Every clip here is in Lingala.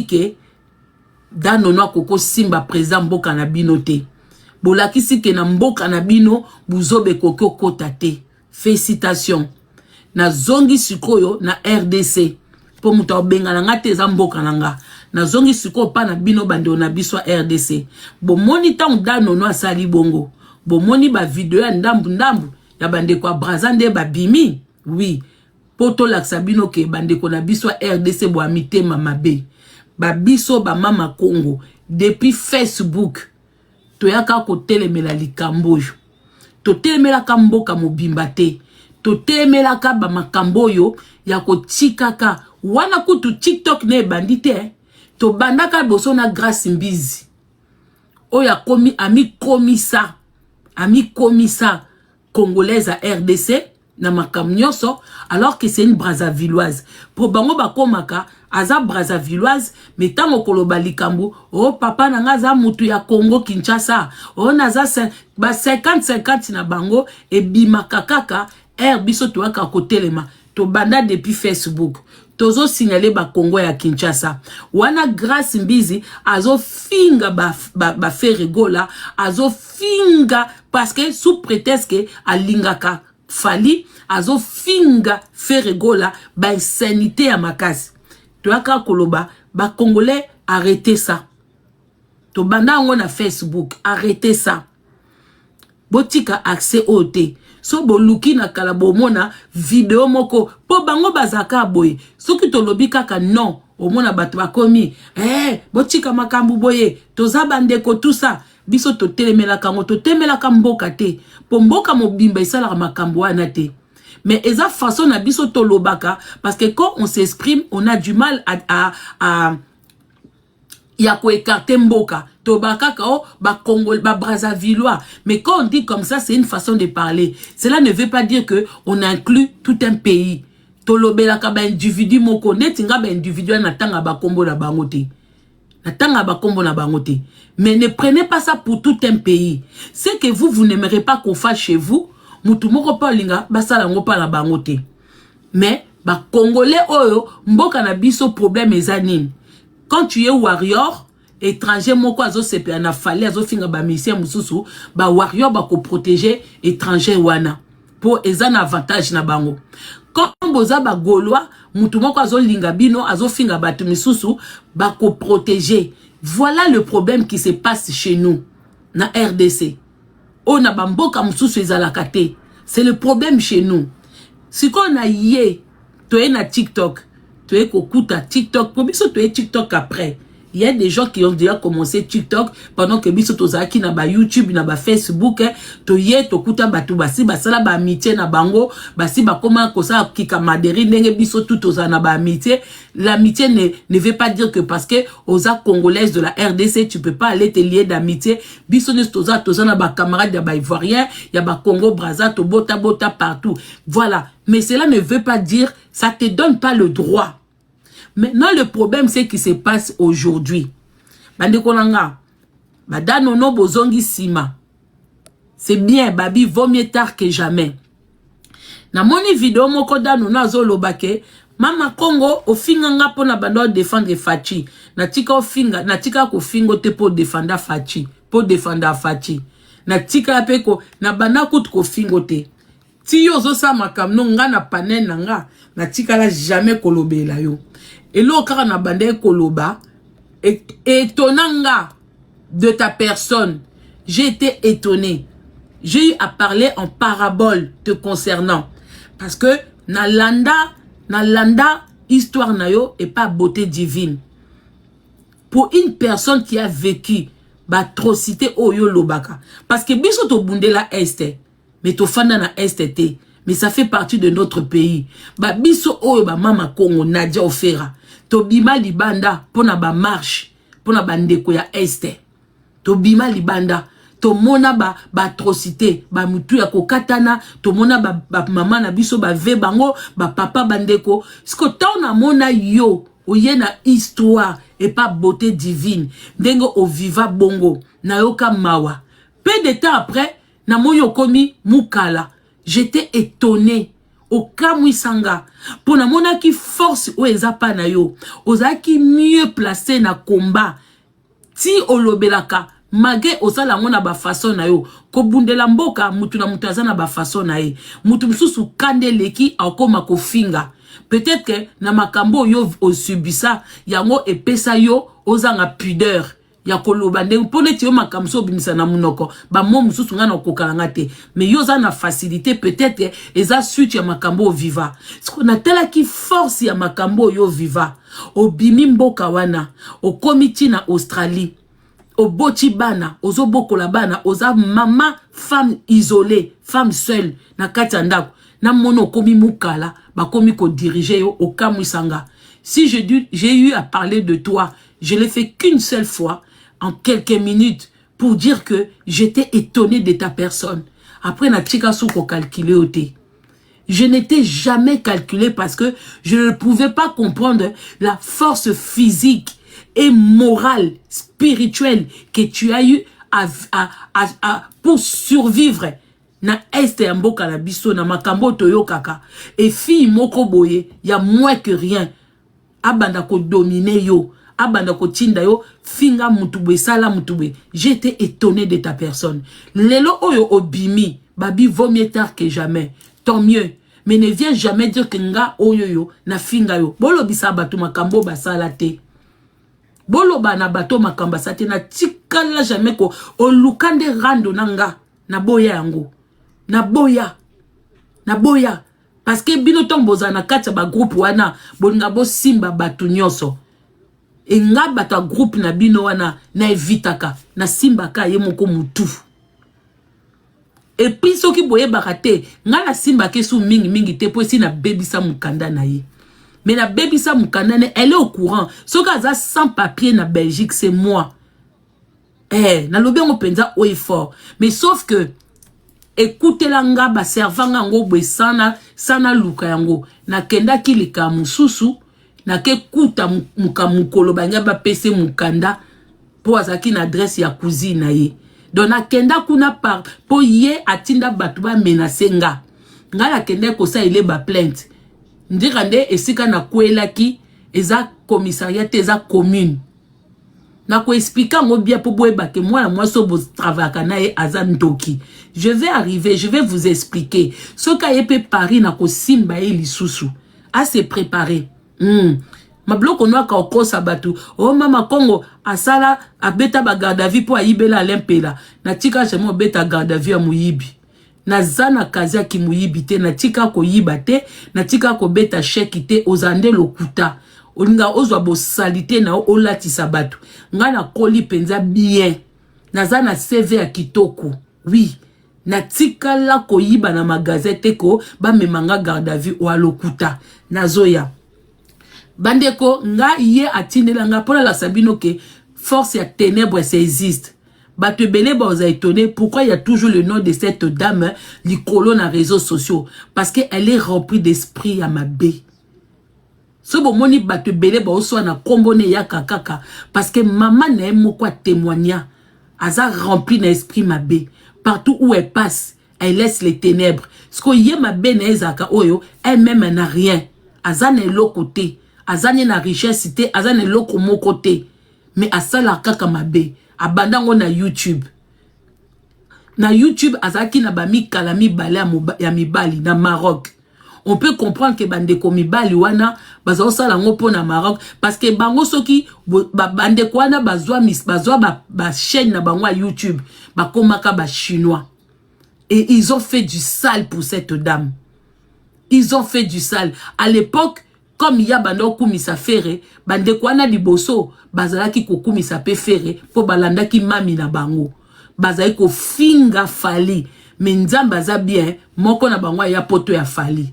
ke danono koko simba président mboka na bino te. Bolakisi ke na mboka na bino buzobe koko kota te. Félicitations. Na zongi sikoyo na RDC. Po muta obenga nga te za mboka nanga. Na zongi sikoyo pa na bino bando na biso RDC. Bomoni tangu danono asali bongo. Bomoni ba video ya ndambu ya bande kwa brazande ba bimi. Oui. Poto laksa bino ke bande ko na biso RDC bo amite mamabe. Ba biso ba mama Congo depuis Facebook toyaka ko telemela likamboyo. To telemela kamboka mobimba te. To telemela ka ba makamboyo ya ko tikaka wana kutu TikTok ne bandite. To bandaka boso na Grace Mbizi. Oya komi ami komisa congolaise à RDC na makamnyoso alors que c'est une Brazzavilloise. Pour bango bakomaka aza Brazzavilloise mais tango koloba likambo oh papa nanga za mutu ya Congo Kinshasa oh naza ba 50-50 na bango e bimaka kaka biso to aka kotelema to banda depuis Facebook. Tozo signaler ba Congo ya Kinshasa. Wana Grace Mbizi azo finga ba Ferregola, azo finga parce que sous prétexte que alingaka Fali, azo finga Ferregola ba insanité ya makasi. Toaka koloba ba Congolais arrêtez ça. To banda ngo na Facebook, arrêtez ça. Botika accès au thé. So boluki na kalabomona video moko po bango bazaka boye soki to lobi kaka non omona bato bakomi botika makambu boye toza bandeko tout ça biso to telemela kango to temela kamboka te po mboka mobimba isala makambu wana te mais eza façon na biso to lobaka parce que quand on s'exprime on a du mal à ya ko écarter mboka tobaka kao ba Congo ba Brazzavillois mais quand on dit comme ça c'est une façon de parler. Cela ne veut pas dire que on inclut tout un pays. Tolobela ka ba individu moko netinga ba individu na tanga ba kombo na bangote. Na tanga ba kombo na bangote. Mais ne prenez pas ça pour tout un pays. C'est que vous n'aimerez pas qu'on fasse chez vous, mutu moko pa linga ba sala ngo pa na bangote. Mais ba Congolais oyo mboka na biso problème ezanine. Quand tu es warrior, étranger moko azo sepe na fale azo finga ba mission mususu, ba warrior ba ko protéger étranger wana. Pour ezan avantage na bango. Quand boza ba gaulois, mutu moko azo linga bino azo finga batu misusu ba ko protéger. Voilà le problème qui se passe chez nous na RDC. On a bamboka mususu ezalaka te. C'est le problème chez nous. Si qu'on a yé, toi na TikTok, tu es kokuta TikTok, pour biso tu es TikTok après. Il y a des gens qui ont déjà commencé TikTok pendant que biso tozaki na ba YouTube na ba Facebook to ye to kuta batu basi basala ba amitié na bango basi ba koma kosa kikamaderi ndenge biso tout toza na ba amitié. L'amitié ne veut pas dire que parce que oza congolaise de la RDC tu peux pas aller te lier d'amitié. Biso ne toza na ba camarades ya ba ivoirien ya ba Congo Brazza to bota partout. Voilà, mais cela ne veut pas dire ça te donne pas le droit. Maintenant, le problème, c'est ce qui se passe aujourd'hui. Bandekolanga, badanono bozongi sima. C'est bien, babi, vaut mieux tard que jamais. Na moni vidéo moko danono azolobake, mama Congo, ofinganga pona bando défendre Fachi. Na tika ofinga, na tika ko fingo te pour défendre Fachi. Pour défendre Fachi. Na tika apeko, na bana kout ko fingo te. Ti yo zo sa makam no nga na panen nga, na tika la jamais kolobe la yo. Et l'eau car na bande koloba, étonnanga de ta personne. J'ai été étonné. J'ai eu à parler en parabole te concernant. Parce que na landa histoire na yo et pas beauté divine. Pour une personne qui a vécu atrocité oyo lobaka. Parce que biso to bunde la este, mais to fanda na este. Mais ça fait partie de notre pays. Ba biso oyo ba mama Congo Nadia Ofera. To bima libanda pona ba marche, pona ba ndeko ya este. To bima libanda, to mona ba atrocité, ba mutu ya kokatana, to mona ba mama na biso ba ve bango, ba papa bandeko. Sko tona mona yo, oye na histoire et pas beauté divine. Dengo o viva bongo, na yoka mawa. Peu de temps après, na moyo komi mukala. J'étais étonné. okamwisanga pona mona ki force o ezapa na yo ozaki mieux placé na combat ti olobelaka mage osala ngona ba façon na yo ko bundela mboka mutu na mutu azana ba façon na ye mutu msusu kandeleki akoma ko finga peut-être que na makambo yo osubisa yango epesa yo ozanga pudeur ya koloba ndenge pone ti yo makambo so bimisa na munoko ba mo msusu ngana kokalanga te mais yo za na facilité peut-être eza suite ya makambo viva siko na tela ki force ya makambo yo viva obimi mboka wana okomiti na Australie oboti bana ozobokola bana oza mama femme isolée femme seule na kati ya ndako na mono komi mukala bakomi ko diriger yo okamwisanga si j'ai eu à parler de toi je l'ai fait qu'une seule fois en quelques minutes pour dire que j'étais étonné de ta personne après na tika sou ko calculer oté je n'étais jamais calculé parce que je ne pouvais pas comprendre la force physique et morale, spirituelle que tu as eu pour survivre na est ya mboka na biso na makambo toyo kaka et fille moko boye ya moins que rien abanda ko dominer yo abanda ko tinda yo finga mutubwe sala mutubwe j'étais étonné de ta personne lelo oyo obimi babi vaut mieux tard que jamais tant mieux mais ne viens jamais dire que nga oyo yo na finga yo bolo bisa batu makambo basala te bolo bana bato makamba sate na tikala jamais ko olukande rando nanga na boya yango na boya parce que bino tomboza na kati ba groupe wana bolinga bo simba batu nyoso e nga bata groupe na bino wana na evitaka na simba ka ye moko mutu et puis soki boye bakate nga na simba ke su mingi te po si na bebisa mukanda na ye mais la baby sa mukandane, elle est au courant. Ce gars sans papier na Belgique, c'est moi. Eh, na lobe on penza au fort. Mais sauf que écoutez langa ba servanga ngo bwe sana luka yango. Na kenda kilika mususu, na ke kuta mukamukolo banya ba pese mukanda po azaki na adresse ya cousine ye. Donc na kenda kuna par po ye atinda batu ba menacer nga. Nga la kenda ko sa ile ba plainte. Ndirande esika na kwelaki eza commissariat eza commune na ko expliquer ngo bien pour boyeba que moi so bo travailler na e azandoki je vais arriver je vais vous expliquer ce ka yepe Paris na ko simba e lisusu à se préparer ma bloko no ka okosa batu o mama Congo asala abeta ba garde à vue pour ayibela lempela na tika jemo beta garde à vue ya muyibi na zana kazi ya kimuyibi te na tika ko yiba te na tika ko beta cheki te ozande lokuta olinga ozwa bo salite na olatisa batu nga na koli penza bien na zana CV ya kitoko oui na tika la ko yiba na magazete ko ba memanga garde à vue o alokuta na zoya bandeko nga ye atinela nga pona la sabino ke force ya ténèbres ça existe. Bato belé ba oza étonné pourquoi il y a toujours le nom de cette dame likolo na réseaux sociaux parce que elle est remplie d'esprit à ma bé. So bo moni bato belé ba oso na kombone ya kakaka parce que maman na moko témoigner aza remplie d'esprit ma bé. Partout où elle passe, elle laisse les ténèbres. Ce que yé ma bé na ezaka oyo, elle-même n'a rien. Aza na lo côté, aza na richesse té, aza na lo komo côté. Mais asala kaka ma bé. Abandango na YouTube. Na YouTube, azaki na bami kalami bale ya mibali na Maroc. On peut comprendre que bandeko mibali wana bazo sala ngopo na Maroc parce que bango soki bandeko wana bazwa ba chaîne na bango YouTube ba komaka ba chinois. Et ils ont fait du sale pour cette dame. Ils ont fait du sale. À l'époque, comme il y a bando kumisa fere, bande kwana liboso, bazalaki ko kumisa pe fere, po balanda ki mami na bango. Bazalaki ko finga fali. Mais nzamba za bien, moko na bango ya poto ya fali.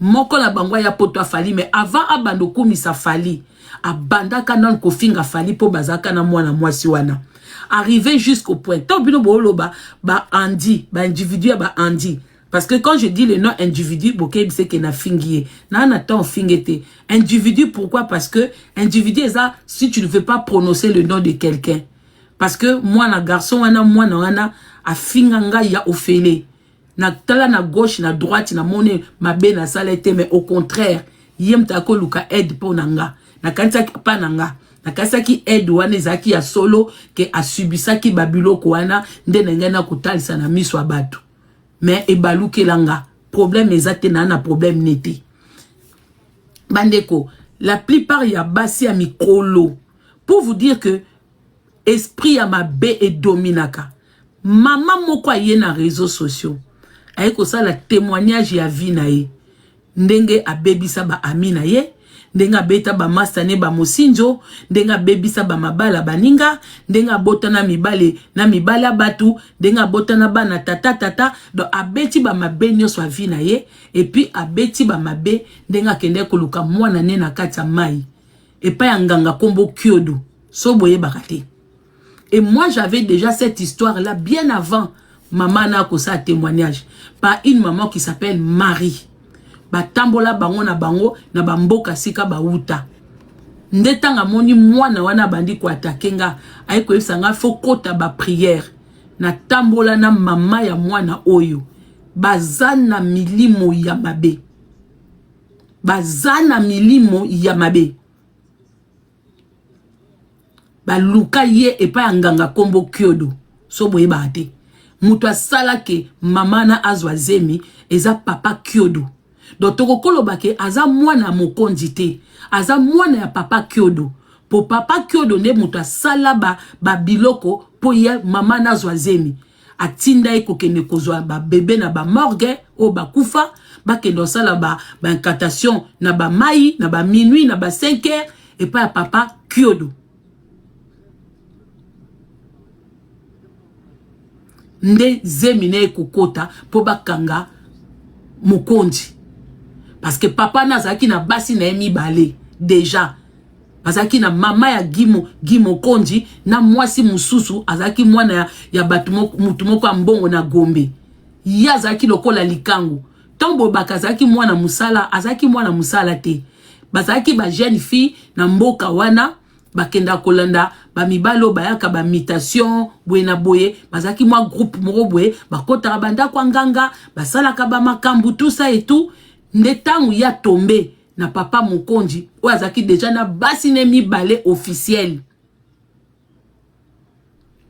Moko na bango ya poto ya fali, mais avant abando kumisa fali, abanda kanon ko finga fali po bazaka na mwana mwasi wana. Arrivé jusqu'au point. Tant bino bolo ba andi, ba individu ba andi. Parce que quand je dis le nom individu, bokeh c'est que na fingié. Na attend fingete. Individu pourquoi? Parce que individu est ça si tu ne veux pas prononcer le nom de quelqu'un. Parce que moi na garçon wana moi na wana a finganga ya ofele. na tala na gauche na droite na mone mabe na salete, mais au contraire yem ta ko luka aide pour nanga na kanisa pa nanga na kanisa ki aide wana zaki ya solo ke asubisa ki babiloko wana nde ngena kutalisa na miso abatu mais e baluke langa problème ezate na problème nete bandeko. La plupart ya basi ya mikolo pour vous dire que esprit ya mabe et dominaka. Maman moko aye na réseaux sociaux aye ko ça la témoignage ya vie na ye ndenge abebisa ba amina ye ndenga beta ba mastane ba mosinjo ndenga bebisa ba mabala baninga ndenga botana mibale na mibala batu ndenga botana bana tata do abeti ba mabe nyonso avi na ye et puis abeti ba mabe ndenga kende koluka mwana ne na kati ya mai et pas ya nganga kombo kyodo so boye bakate. Et moi j'avais déjà cette histoire là bien avant maman na ko sa témoignage par une maman qui s'appelle Marie. Batambola bango na bango na bamboka sika bauta ndetanga moni mwana wana bandi ko atakenga ayiko yesanga fo kota ba prière na tambola na mama ya mwana oyo bazana milimo ya mabe, bazana milimo ya mabe baluka ye epa nganga kombo kyodo so boye bate mutu asala ke mama na azwa zemi eza papa kyodo. Donc tokokolo bake aza mwana mokonzi te, aza mwana ya papa kyodo. Po papa kyodo ne mutu asala ba biloko po ye mama na zwa zemi atinda eko kende kozwa ba bébé na ba morgue o ba kufa ba kendo sala ba incantation na ba mai na ba minuit na ba 5 heures et pas papa kyodo. Nde zemine ekokota po bakanga mokonzi. Parce que papa nazaki na basi na emi balé déjà. Azaki na mama ya Gimo Konji na mwasi mususu azaki mwana ya mutumoko mbongo na Gombe. Ya azaki lokola likangu. Tombo bakazaki mwana musala, azaki mwana musala te. Bazaki ba jeune fille na mboka wana bakenda kolanda ba mibalo bayaka ba mutation bwena boye bazaki mwa groupe moko boye bakota banda kwa nganga basala ka ba makambu tout ça et tout. Netangu ya tombe na papa Mokonji ou azaki déjà na basi ne mibale officiel.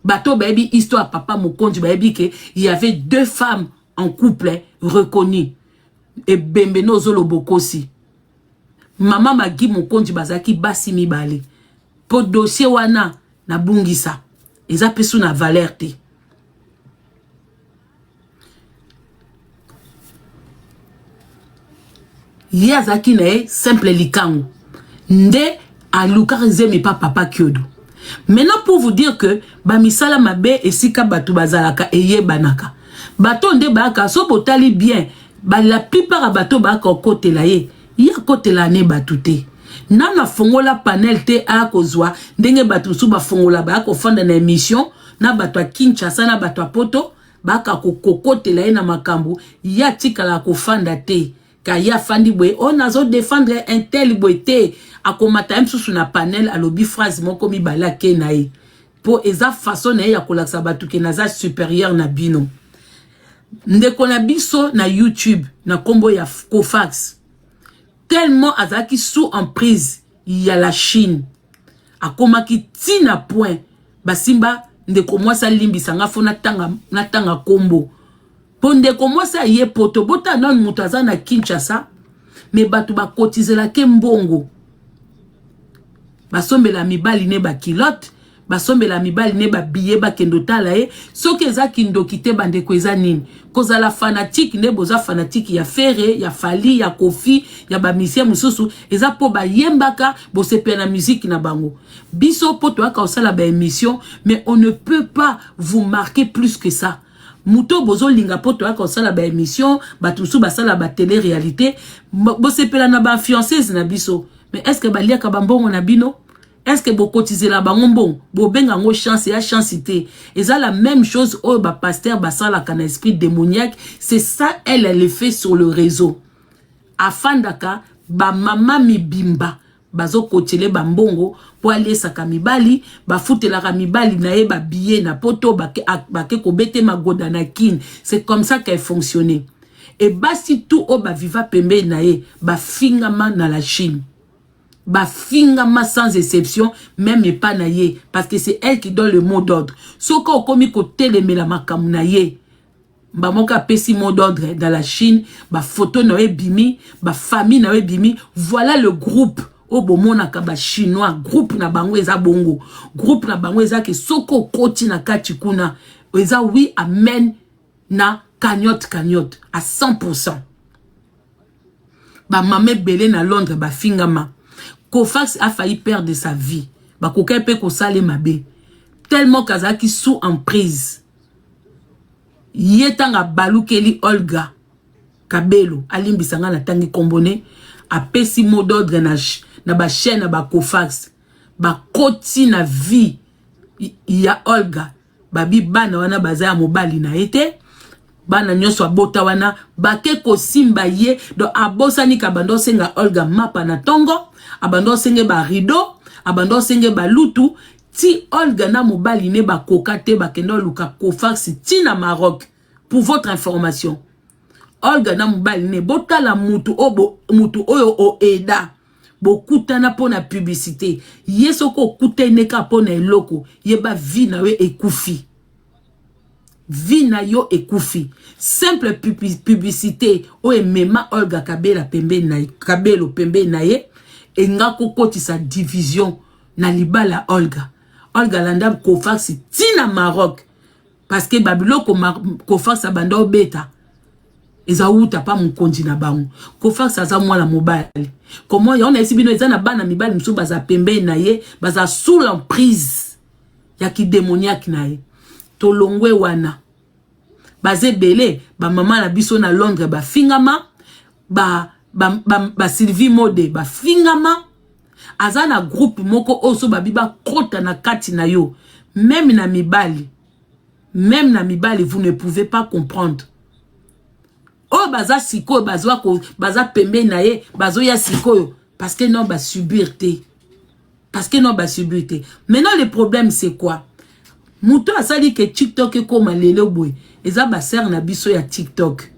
Bato baby histoire papa Mokonji baby que il y avait 2 femmes en couple reconnues et Bembeno Zolo Bokosi. Mama Magi Mokonji bazaki basi mibale. Po dossier wana na bungisa. Eza pesu na valeur te. Yazaki na simple likangu. Nde aluka zemi pa papa kyodo. Maintenant pour vous dire que bamisala mabe esika batu bazalaka eye banaka. Bato nde baka so botali bien. La plupart bato baka kote la ye. Ya kote la ne batute. Nana fongola panel te a kozwa ndenge batu su ba fongola ba ko fanda na émission na bato a Kinshasa na bato a Poto baka ko kokote la ye na makambu ya tikala ko fanda te. Kaya fandi boy on a zo défendre un tel boité a komata msusu na panel a lobby phrase moko mi balake na ye po eza façon na ya kolaksa batu ke naza supérieur na bino ndeko na biso na YouTube na kombo ya Kofax tellement azaki sous emprise ya la Chine a komaki tina point basimba ndeko mwasa limbisa ngafona tanga kombo Ponde komosa ye poto bota non mutaza na Kinshasa me batu ba kotizela ke mbongo basombela mibali ne ba kilote basombela mibali ne ba billet ba kendo tala e soki eza kindo kite bande ko eza nini kozala fanatique ne boza fanatique ya Ferré ya Fali ya Kofi ya ba musicien mususu eza po ba yembaka bo sepe na musique na bango biso poto aka osala ba émission mais on ne peut pas vous marquer plus que ça. Muto bozo linga poto aka osala ba émission batusu basala ba télé réalité bo sepela na ba fiancés na biso mais est-ce que balia ka bambongo na bino est-ce que bo cotiser ba ngombo bo benga ngo chance ya chancité et ça la même chose au ba pasteur basala kana esprit démoniaque c'est ça elle le fait sur le réseau afandaka ba mama mibimba bazo kotele bambongo po alesaka mibali bafutelaka mibali na ye babillet na poto bake kobete magoda na kine. C'est comme ça qu'elle fonctionnait. Et basi tout o baviva pembe na ye bafingama na la Chine. Bafingama sans exception, même pas na ye, parce que c'est elle qui donne le mot d'ordre. Soko okomi koteleme la makamu na ye. Ba moka pesi mot d'ordre dans la Chine, ba photo na ye bimi, ba famille na ye bimi. Voilà le groupe o bomonaka ba chinois, groupe na bango eza bongo. Groupe na bango eza ke soko koti na kati kuna. Eza oui amen na cagnotte à 100%. Ba mame belé na Londres ba fingama. Kofax a failli perdre sa vie. Ba koka pe ko sale mabe. Tellement kazaki sous emprise. Yetanga balukeli Olga Kabelo alimbisanga na tangi kombone a pesi mot d'ordre na ba chaîne na ba Kofax ba koti na vie ya Olga babi bana wana bazaya mobali na ete bana nyoso abota wana bake ko simba ye do abosani kabando senga Olga mapa na tongo abando senge ba rideau abando senge ba lutu ti Olga na mobali ne ba kokate ba kendo luka Kofax ti na Maroc. Pour votre information, Olga na mobali ne bota la mutu oyo o eda bokutana pona publicité yesoko kuteneka pona eloko yeba vi na we ekufi. Vi na yo ekufi. Simple publicité o emema Olga Kabelo pembe na ye enga kokoti sa division na libala Olga. Olga landa Kofax tina Maroc. Parce que Babylon Kofax abanda obeta. Eza uta pa mukonji na bango. Kofax aza mwana mobali. Comment yona esi bino eza na bana mibali mso baza pembe na ye, baza sous l'emprise ya ki démoniaque na ye. Tolongwe wana. Baze belé, ba mama na biso na Londres ba fingama, ba Sylvie Mode ba fingama. Aza na groupe moko oso babiba kota na kati na yo. Même na mibali, vous ne pouvez pas comprendre. Oh, baza siko, baza pembe na ye, bazo ya siko, parce que non, ba subir te. Parce que non, ba subir te. Maintenant, le problème, c'est quoi? Mouto a sali que TikTok est comme lele boy. Eza ba ser na biso ya TikTok.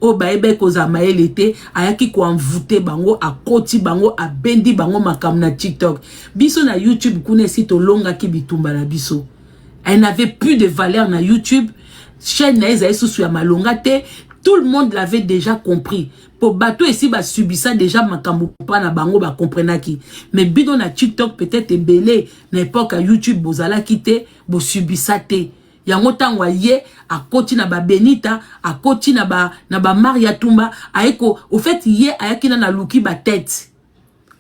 Oh, ba ebe koza maele te, ayaki ko envoûter bango, a koti bango, a bendi bango makam na TikTok. Biso na YouTube, kune sito longa ki bitumba na biso. Elle n'avait plus de valeur na YouTube. Chaîne na sous ya malonga te. Tout le monde l'avait déjà compris. Pour bateau ici ba subissa déjà makambo pa na bango ba comprenaki. Mais bidon na TikTok peut-être belé na époque à YouTube bozala kité bo subissa te. Yango tangwa ye a koti na ba Benita, a koti na ba Maria Tumba, aeko au fait ye ayaki na luki ba tête.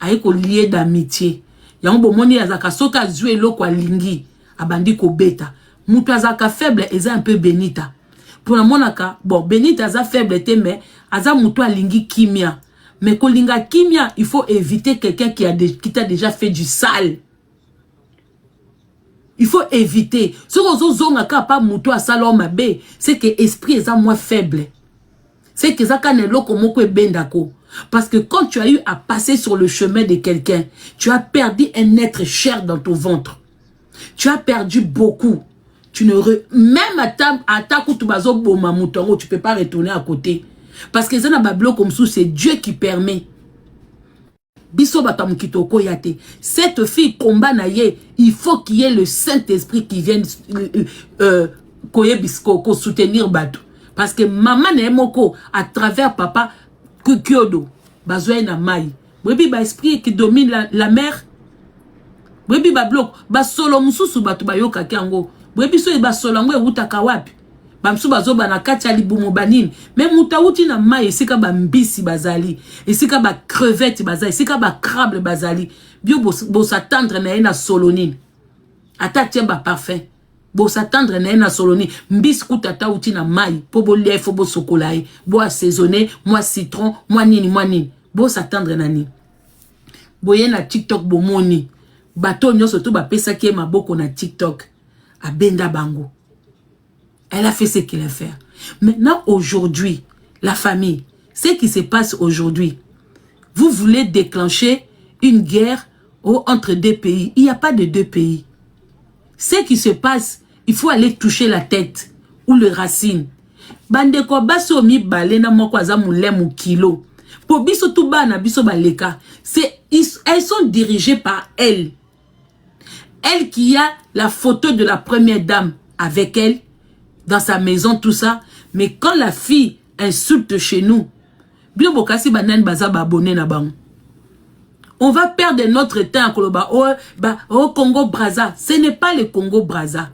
Aeko lié d'amitié. Yango bomoni azaka soka zue loko alingi. Abandi ko beta. Moutou azaka faible, eza un peu Benita. Pour la monaka, bon, Benita aza faible te, mais aza moutou alingi kimia. Mais ko linga kimia, il faut éviter quelqu'un qui t'a déjà fait du sale. Il faut éviter. Ce qu'on zonga ka pa moutou asalo mabe, c'est que esprit eza moins faible. C'est que zaka ne loko moko e bendako. Parce que quand tu as eu à passer sur le chemin de quelqu'un, tu as perdu un être cher dans ton ventre. Tu as perdu beaucoup. Tu ne même à ta koutubazo boma moutongo, tu peux pas retourner à côté. Parce que ça n'a pas bloqué comme ça, c'est Dieu qui permet. Biso batam kitoko yate. Cette fille combat na ye, il faut qu'il y ait le Saint-Esprit qui vienne soutenir bato. Parce que maman ne moko à travers papa kukyodo bazoe na mai. Webi ba esprit qui domine la mer. Webi ba bloc ba solo mususu batu ba yoka kiango. Webi so ba solo ngwe utaka wapi. Ba msu bazo ba na kati ya libumo banini. Mais mutauti na mai esika ba mbisi bazali, esika ba crevette bazali, esika ba crabe bazali. Bio bo s'attendre na ena solonine. Ata tie ba parfum. Bo s'attendre na ena solonine. Mbisi kutata uti na mai po bo lefo bo sokolai, bo assaisonner, moi citron, moi nini. Bo s'attendre na ni. Boye na TikTok bo moni. Bato nyoso to ba pesa ki maboko na TikTok. A benda bango. Elle a fait ce qu'il a fait. Maintenant, aujourd'hui, la famille, ce qui se passe aujourd'hui, vous voulez déclencher une guerre entre deux pays. Il n'y a pas de deux pays. Ce qui se passe, il faut aller toucher la tête ou les racines. Bandeko baso mi balena moko aza mulemu kilo. Po biso tout bana biso baleka. Elles sont dirigées par elle. Elle qui a la photo de la première dame avec elle dans sa maison, tout ça. Mais quand la fille insulte chez nous, bien bokasi banan baza ba abonné na bang. On va perdre notre temps à Koloba. Au Congo Brazza. Ce n'est pas le Congo Brazza.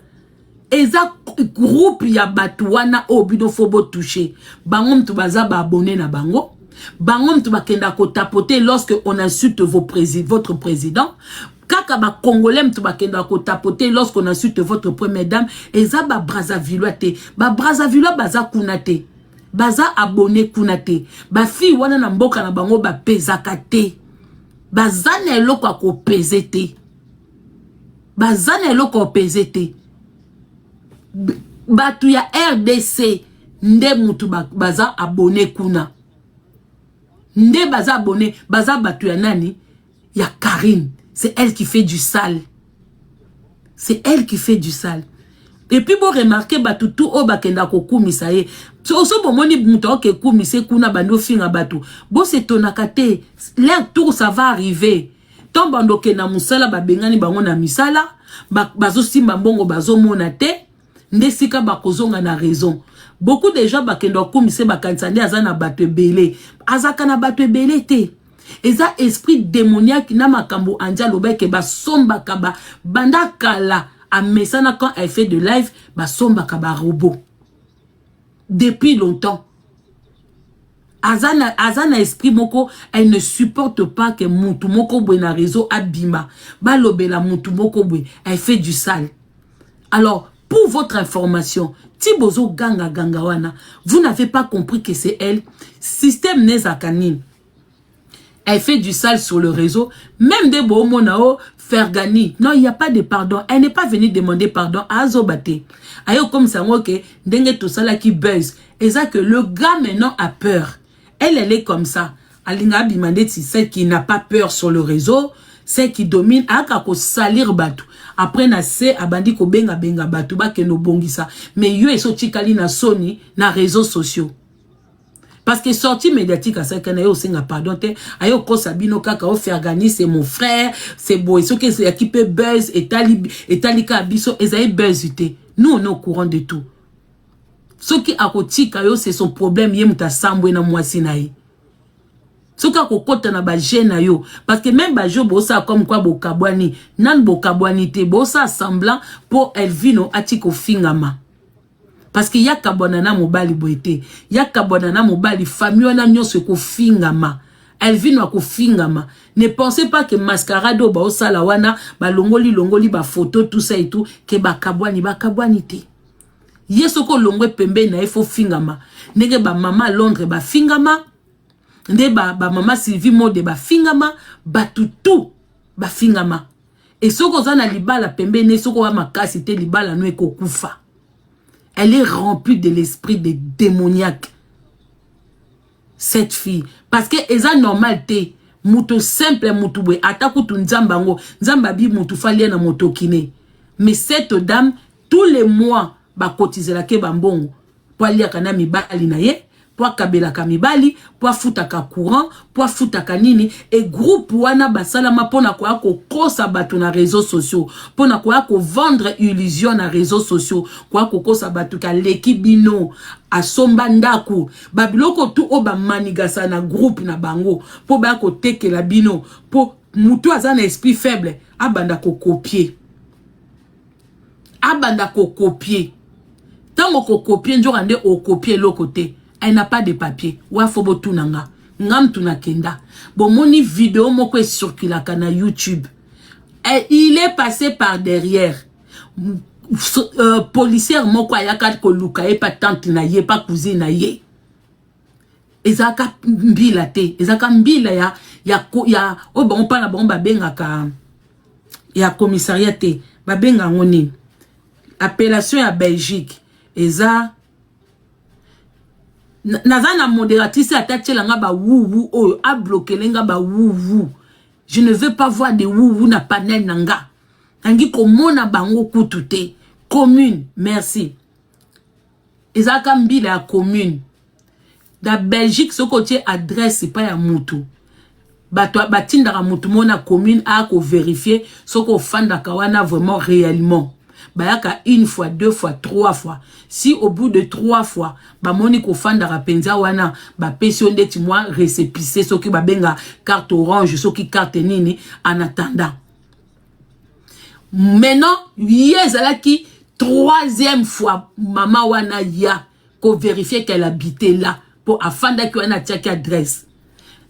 Eza groupe ya batuana obido fobo touché. Bangom tu baza ba abonné na bango. Bangom tu bakenda ko tapoter lorsque on insulte votre président. Kaka ba Congolais tu bakenda ko tapoter lorsqu'on insulte votre première dame. Eza ba Brazzaville te. Ba Brazzaville baza kunate. Baza abonné kunate. Ba fi wana na mboka na bango ba pezaka te. Bazana eloko ko pesete. Bazana eloko pesete. Batu ya RDC nde mutu baza abonné kuna. Nde baza abonné, baza batu ya nani? Ya Karine. C'est elle qui fait du sale. C'est elle qui fait du sale. Et puis bon remarquer batu tout o bakenda ko kumisa ye. So bomoni mutu o ke kumise kuna bando finga batu. Bo se tonakate, leur tour ça va arriver. Ton bando ke na musala babengani bango na misala, bazo simba mbongo bazo mona te, ndesika bakozonga na raison. Beaucoup de gens bakenda kumise bakansande azana batu belé. Azaka na batu belé te. Eza esprit démoniaque na makambo anja lobeke ba somba kaba banda kala. A Messana, quand elle fait de live, bah somba kaba robot. Depuis longtemps. Azana esprit moko, elle ne supporte pas que mutu moko bwe na réseau abima. Ba lobela mutu moko bwe, elle fait du sale. Alors, pour votre information, Tibozo ganga ganga wana, vous n'avez pas compris que c'est elle. Système Nezakanin. Elle fait du sale sur le réseau. Même des beaux monao, Fergani. Non, il n'y a pas de pardon. Elle n'est pas venue demander pardon à Azobate. Ayo comme ça, ok, dengue tout ça là qui buzz. Et ça que le gars maintenant a peur. Elle est comme ça. Alinga bimande si celle qui n'a pas peur sur le réseau, celle qui domine, aka ko salir batu. Après na se abandi ko benga batu ba ke no bongisa. Mais yo eso chikali na soni na réseaux sociaux. Parce que sortie médiatique à ça qu'on a eu aussi pardon te ayo ko sabino kaka o Fergani c'est mon frère c'est beau ce que c'est qui peut buzz et talika biso ezai buzzité nous on est au courant de tout ce qui a kotika yo c'est son problème yé muta sambwe na mwasi na ye ce qui a kokota na ba gêne yo parce que même ba jo bosa comme quoi bokabwani nan bokabwani te bosa semblant pour Elvino atiko fingama. Parce qu'il y a kabonana mobali boete, il y a kabonana mobali famille wana nyonso ko fingama. Elle vient ko fingama. Ne pensez pas que mascarado ba osala wana ba longoli ba photo tout ça et tout que ba kabwani te. Yesoko longwe pembe na ifo fingama. Nege ba mama Londres ba fingama. Nde ba mama Sylvie Mode ba fingama, ba tutu ba fingama. Et soko zana libala pembe ne soko wa makasi te libala no eko kufa. Elle est remplie de l'esprit de démoniaque. Cette fille. Parce que eza normalité. Muto simple muto bwe. Atakutu nzambango. Nzambabi muto falia na moto kine. Mais cette dame, tous les mois, ba kotize la ke bambongo. Po alia kana mibali na ye. Po kabela ka mibali. Po futa ka courant. Po futa ka nini. Et groupe wana basalama pona kwa ko kosa batu na réseaux sociaux. Pona kwa ko vendre illusion na réseaux sociaux. Kwa ko kosa batu ka leki bino. Asomba ndaku. Babiloko tu oba manigasa na groupe na bango. Po ba ko teke la bino. Po mutu azana esprit faible. Abanda ko copier. Abanda ko copier. Tango ko copier njo rande o copier l'autre côté. Elle n'a pas de papier. Wa fobo tunanga. Ngam tunakenda. Bon, moni vidéo moko circula na YouTube. Et il est passé par derrière. Policier moko ayakat ko luka e pa tante na ye pa cousine na ye. Ezaka mbila te. Ezaka mbila ya o bon pa na bon ba benga ka ya commissariat te. Ba benga ngoni. Appellation à Belgique. Eza Nazana modératrice attaché langa ba wou a bloqué lenga ba wou. Je ne veux pas voir des ou na panel nanga. Nangi komona bango kutute. Commune, merci. Ezaka mbila ya commune. Da Belgique, ce côté adresse, c'est pas ya mutu. Batindaka mutu mona commune a ko vérifier ce qu'on fanda kawana vraiment réellement. Bayaka une fois, deux fois, trois fois. Si au bout de trois fois, moni ko fanda penza wana, pension de moi récépissé, ce qui benga carte orange, ce qui carte nini, en attendant. Maintenant, yezalaki troisième fois, maman wana ya, ko vérifier qu'elle habitait là, pour afanda ki wana tiaki adresse.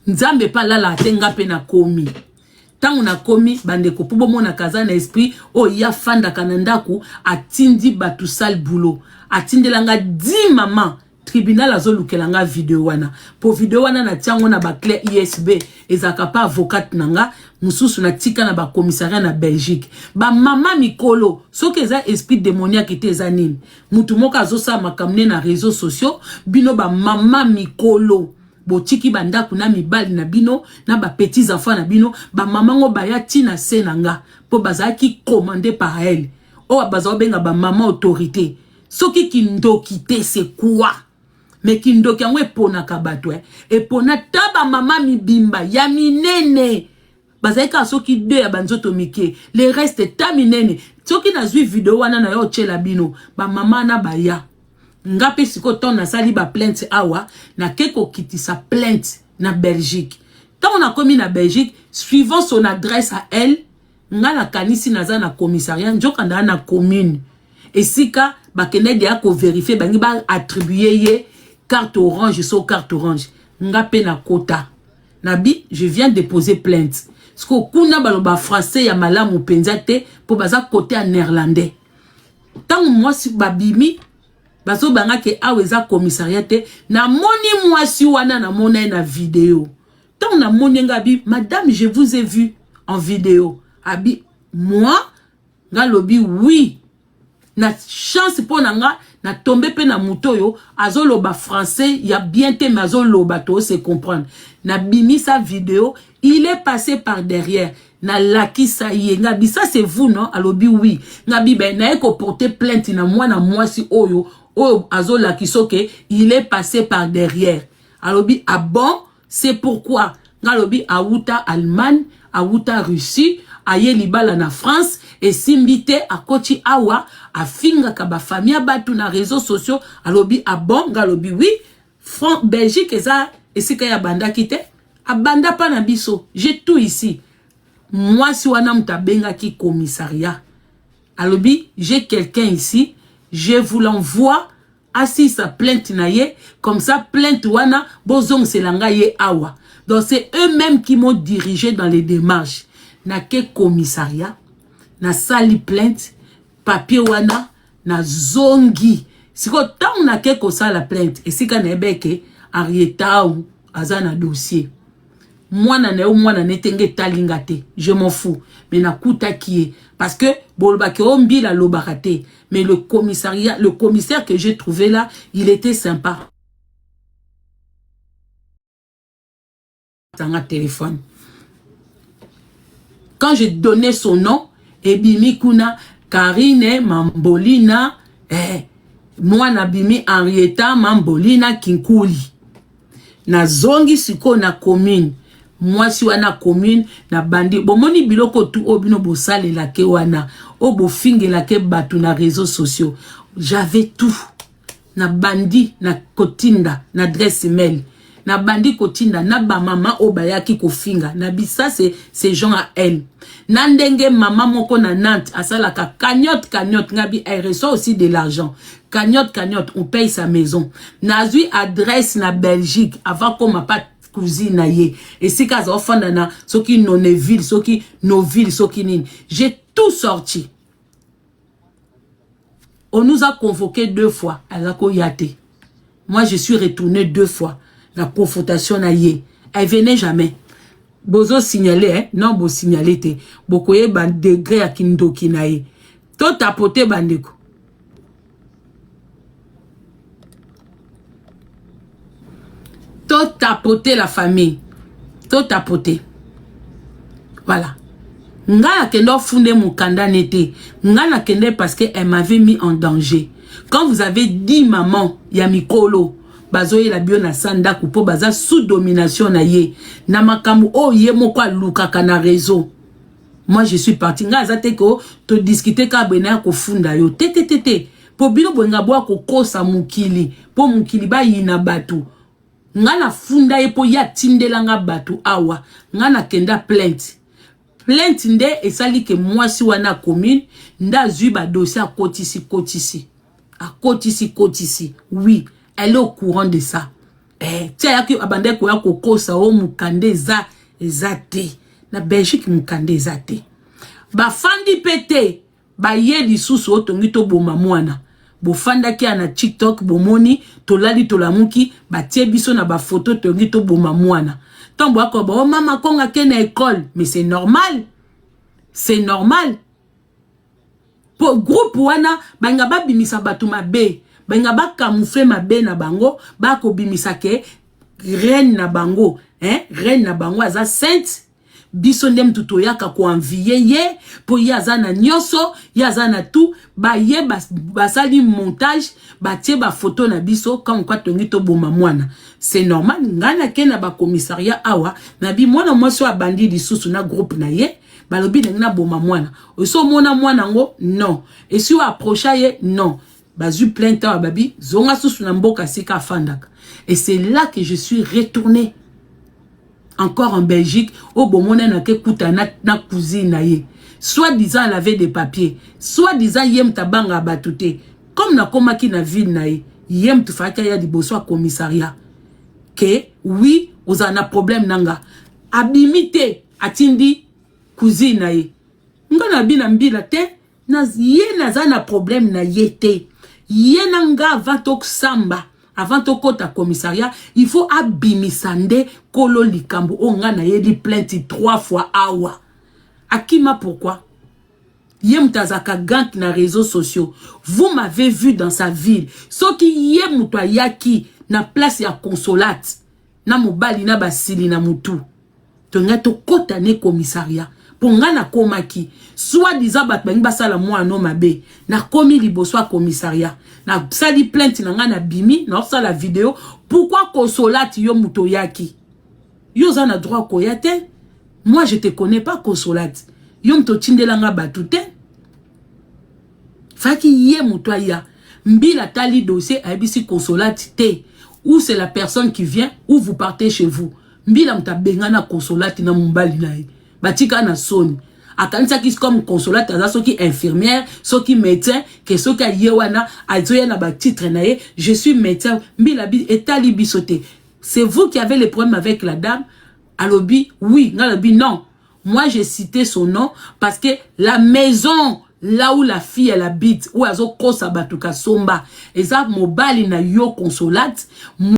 Nzambe pa la la tenga pe na komi. Tant on a commis, bandeko, pour bon mon kaza na esprit, oh ya fanda kanandaku, atindi batu sal boulot. Atindi langa 10 maman, tribunal azo lukelanga video wana. Pour video wana na tiango na ba clé ISB, ezaka pa avocat nanga, mususu na tika na ba commissariat na Belgique. Ba mama mikolo, soki eza esprit démoniaque te eza nini. Mutu moka azo sa makamne na réseaux sociaux, bino ba mama mikolo. Botiki bandaku na mibali na bino na ba petits enfants na bino ba mamango baya tina senanga po bazaki commandé par elle o baza benga ba maman autorité soki kindoki te c'est quoi mais kindoki yango epona kabato epona taba mama mibimba ya minene bazaka soki deux ya banzoto mike le reste ta minene soki nazwi video wana na yo chela bino ba mama na baya ngape siko ton na sali ba plainte awa na keko kiti sa plainte na Belgique. Tant on a commis na Belgique, suivant son adresse à elle, nga la kanisi naza na commissariat, njokanda na commune. Et sika ba kenede ako vérifier bangi ba attribuer ye carte orange so carte orange. Ngape na kota. Nabi, je viens déposer plainte. Parce que kuna baloba français ya malamu penzate pour baza côté en néerlandais. Tant moi si babimi baso banga ke aweza commissariat na moni mwasi wana na mona na vidéo. Tant na moni ngabi madame je vous ai vu en vidéo. Abi moi nga lobi oui. Na chance pour nanga na tombe pe na mutoyo azoloba français ya bien te mazoloba to se comprendre. Na bimi sa vidéo, il est passé par derrière. Na laki sa ye ngabi ça c'est vous non alobi oui. Ngabi ben na eko porter plainte na mwasi oyo. Oh, azola kisoke, il est passé par derrière. Alobi, ah bon, c'est pourquoi. Alobi, Aouta Allemagne, Aouta Russie, aye libala na France, et simbite a Kochi Awa, a finga kaba famille batu na réseaux sociaux. Alobi, ah bon, Galobi, oui. Belgique, eza, et si kaya banda kite, a banda pa na biso. J'ai tout ici. Moi, si wana mtabenga ki commissariat. Alobi, j'ai quelqu'un ici. Je vous l'envoie assis sa plainte naye comme ça plainte wana bozong selanga ye awa. Donc c'est eux-mêmes qui m'ont dirigé dans les démarches. Na ke commissariat, na sali plainte, papier wana, na zongi. Siko tant na ke ko sala plainte et sika na ebeke Henrietta ou azana dossier. Moi na netenge talingate, je m'en fous. Mais na kuta qui parce que bolbake ombi la lobarate. Mais le commissaire que j'ai trouvé là, il était sympa. Dans un téléphone. Quand j'ai donné son nom, Ebimi Kuna, Karine Mambolina, moi nabimi Henrietta Mambolina Kinkuli. Na zongi siko na commune. Moi si wana commune na bandi bomoni biloko tu obino bosale la ke wana obo finge la ke batu na réseaux sociaux. J'avais tout. Na bandi na kotinda na adresse email. Na bandi kotinda na ba mama obayaki ko finga. Na bisa c'est gens à elle. Na ndenge mama moko na Nantes asala ka cagnotte ngabi elle reçoit aussi de l'argent. Cagnotte on paye sa maison. Nazui adresse na Belgique avant qu'on m'a pas cousine naie et si kaza ofanda na soki noneville soki noville soki nini j'ai tout sorti. On nous a convoqué 2 fois à la Koyate. Moi je suis retourné 2 fois la confrontation naie elle venait jamais. Bozo signalé hein non bo signalé te bokoye ban degré à kindoki naie to tapoter bandeko. Tout tapoter la famille. Tout tapoter. Voilà. Nga kendo funde mukanda nete. Nga na kende parce que elle m'avait mis en danger. Quand vous avez dit maman, ya mikolo, bazoye la bio na sanda kupo baza sous domination na ye. Na makamu o ye moko lukaka na réseau. Moi je suis parti. Nga azate ko to discuter ka bena ko funda yo. Tete. Po bino bwenga bwa ko kosa mukili. Po mukili ba yina batu. Nga na funda ye po ya tindela nga batu awa. Nga na kenda plainte. Plainte nde esali ke mwasi wana commune nda zui ba dossier à kotisi. À kotisi. Oui, elle est au courant de ça. Tia yaki abande ko ya kokosa o mukande ezate. Na Belgique mukande ezate. Ba fandi pete ba ye lisusu otongi to boma mwana. Bo fanda ki na TikTok bomoni tolali tolamuki ba tie biso na ba photo tongi to boma mwana. Tombo akoba oh mama konga ke na école, mais c'est normal. C'est normal. Pour groupe wana banga ba bimisa batu mabe, banga ba camoufler mabe na bango, ba ko bimisa ke reine na bango, reine na bango aza sainte. Biso ndem tutoyaka ko envier ye po yaza na nyoso, yaza na tout, ba ye basali montage, ba tie ba photo na biso comme quoi tongi to boma mwana. C'est normal ngana ke na ba commissariat awa na bi mwana mwasi wa bandi lisusu na groupe na ye balobi na boma mwana. Oso mona mwana ngo non. Et si ou approcha ye non. Bazu plainte wa babi zonga susu na mboka sika fandaka. Et c'est là que je suis retourné encore en Belgique au bomona na ke kuta na cousine na ye. Soit disant elle avait des papiers, soit disant yem tabanga batute. Comme na komaki na ville na ye, yem tu faka ya di boso commissariat. Que oui, vous en a problème nanga. Abimite atindi cousine na ye. Nga na bina mbila te na ye na zana problème na ye te. Ye nanga avant tok samba. Avant to kota commissariat, il faut abimisande kolo likambo. Onga na ye di plainte 3 fois awa. Akima pourquoi? Yem tazaka gank na réseaux sociaux. Vous m'avez vu dans sa ville. So ki yem mutwa yaki na place ya consolate. Na mobali na basili na mutu. Tonga to kota ne commissariat. Ponga na komaki. Soit disant batbangi basala mwa no mabe. Na komi liboso commissariat. Na sali plainte na nga na bimi. Na sa la vidéo. Pourquoi consolate yo muto yaki? Yo zana droit koyate. Moi je te connais pas consolate. Yo mto tindela nga batute. Faki ye muto ya. Mbila tali dossier abisi consolate te. Ou c'est la personne qui vient ou vous partez chez vous. Mbila mta bengana consolate na mbali na ye. Batika na soni. Akanisa ki comme consolate aza soki infirmière, soki médecin, que soki yewana azoya na ba titre na ye, je suis médecin, mbila bi etali bisote. C'est vous qui avez les problèmes avec la dame. Alobi, oui, ngalobi non. Moi j'ai cité son nom parce que la maison là où la fille elle habite, où azo kosa batuka somba, eza mobali na yo consolate.